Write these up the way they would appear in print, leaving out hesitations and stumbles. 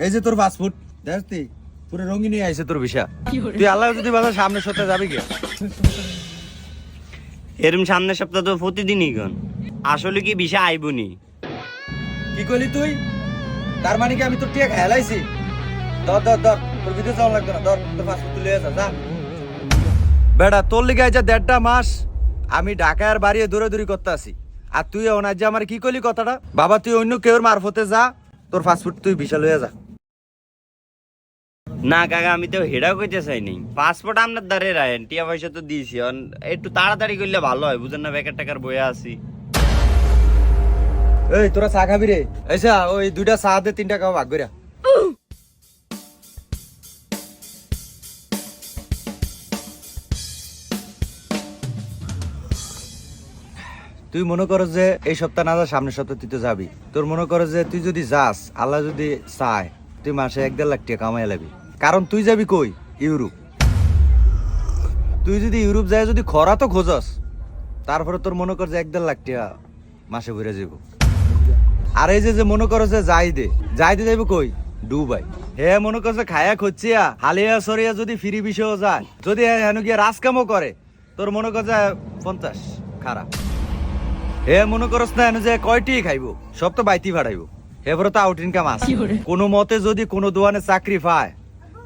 এই যে তোর পাসপোর্ট দেখ তুই পুরো রঙিন নিয়ে আইছে তোর ভিসা। তুই আল্লাহ যদি বাজার সামনের সপ্তাহে যাবি কে? এরম সামনের সপ্তাহ তো প্রতিদিনই গন। আসলে কি ভিসা আইবনি? কি কইলি তুই? তার মানে কি আমি তোর টিয়া খেলাইছি? ধর ধর ধর, তোর ভিতরে যাওয়া লাগবে না, ধর তোর পাসপোর্ট তুলে যা। বেটা তোর লিগে আইছে 1.5 মাস আমি ঢাকায় আর বাড়িয়ে দৌড়াদৌড়ি করতে আসি, আর তুই ওনার যে আমার কি কইলি কথাটা? বাবা তুই অন্য কেউর মারফতে যা, তোর পাসপোর্ট তুই ভিসা লইয়া যা। না কাকা, আমি তো হেডাও কইতে চাই নাই। পাসপোর্ট আপনার দ্বারে রাখেন, টিয়া পয়সা তো দিয়েছি, একটু তাড়াতাড়ি করলে ভালো হয়, বুঝেন না? বেকার টাকার বইয়া আছি। এই তোরা চা খাবি রে? আচ্ছা ওই 2টা চা দে, 3টা খাওয়া ভাগ কইরা। তুই মনে করো যে এই সপ্তাহ না যা, সামনের সপ্তাহ তুই তো যাবি। তোর মনে করো যে তুই যদি যাস, আল্লাহ যদি চায়, তুই মাসে 1-1.5 লাখ টাকা কামাই লাবি। কারণ তুই যাবি কই? ইউরোপ। তুই যদি ইউরোপ যায় যদি খরা তো খোঁজস, তারপরে তোর মনে কর যে 1-1.5 লাখ টাকা মাসে ঘুরে যাব। আর এই যে মনে করো যে যাইদে যাইব কই? দুবাই। হে মনে কর যে খায়া খুঁজছিয়া হালিয়া সরিয়া যদি ফ্রি বিষয়ও যায়, যদি হেন গিয়ে রাজকামও করে, তোর মনে কর যে 50 খারাপ। হে মনে করস না যে কয়টি খাইবো, সব তো বাইতি ভাড়াইবো। এবারে তো আউট ইনকাম আছে। কোনো মতে যদি কোনো দোকানে চাকরি পায়,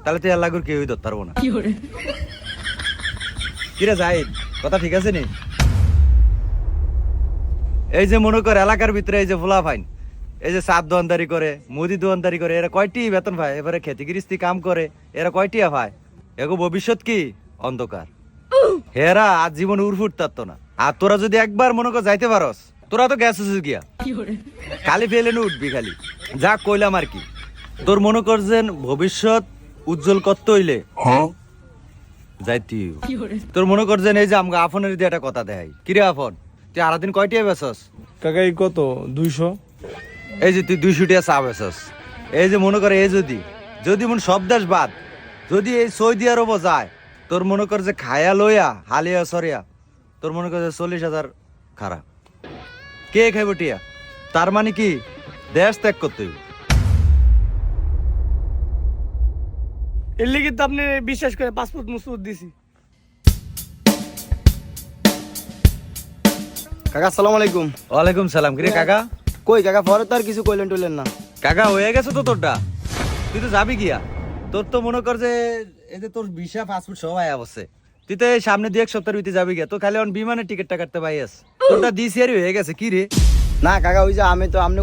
তাহলে তো আল্লাহর কেউই ধরতে পারবো না। কিরে জাহিদ, কথা ঠিক আছে নি? এই যে মনে কর এলাকার ভিতরে এই যে ফুলা ফাইন, এই যে সাত দোয়ানদারি করে, মুদি দোয়ানদারি করে, এরা কয়টি বেতন পায়? এবারে খেতি গৃহস্থী কাম করে, এরা কয়টি পায়? এগো ভবিষ্যৎ কি অন্ধকার। হেরা আজ জীবন উড়ফুট তারতো না। আর তোরা যদি একবার মনে কর যাইতে পারস, তোরা তো গেছিস গিয়া, খালি ফেলে উঠবি খালি। যা কইলাম আর কি, তোর মনে কর যে ভবিষ্যৎ উজ্জ্বল করতে হইলে যাইতি। তোর মনে কর যে এই যে আমাকে আফনের দিয়ে একটা কথা দেয়, কিরে আফন তুই আরাদিন কয়টি বেছস? কাকা এই কত 200? এই যে তুই 200 টাকা চা বেছস। এই যে মনে কর এই যদি মন সব দেশ বাদ, যদি এই সৌদি আরব যায়, তোর মনে কর যে খায়া লইয়া হালিয়া সরিয়া, তোর মনে কর যে 40,000 খারাপ। কে খাইব টিয়া? তার মানে কি দেশ ত্যাগ করতে হইব। এর লিগে তো আপনি বিশ্বাস করে পাসপোর্ট মুসপোর্ট দিছি। কাকা আসসালামু আলাইকুম। ওয়ালাইকুম সালাম। কিরে কাকা? কই কাকা পরে তো আর কিছু কইলেন টইলেন না। কাকা হয়ে গেছে তো তোরটা, তুই তো যাবি গিয়া। তোর তো মনে কর যে এই যে তোর ভিসা পাসপোর্ট সব আয়া বসে, তুই তো এই সামনে 2-1 সপ্তাহের ভিতরে যাবি গিয়া। তো খালি বিমানের টিকিটটা কাটতে পাইয়াস, তোরটা দিছি আর হয়ে গেছে। কি রে? না কাকা ওই যে আমি তো আপনি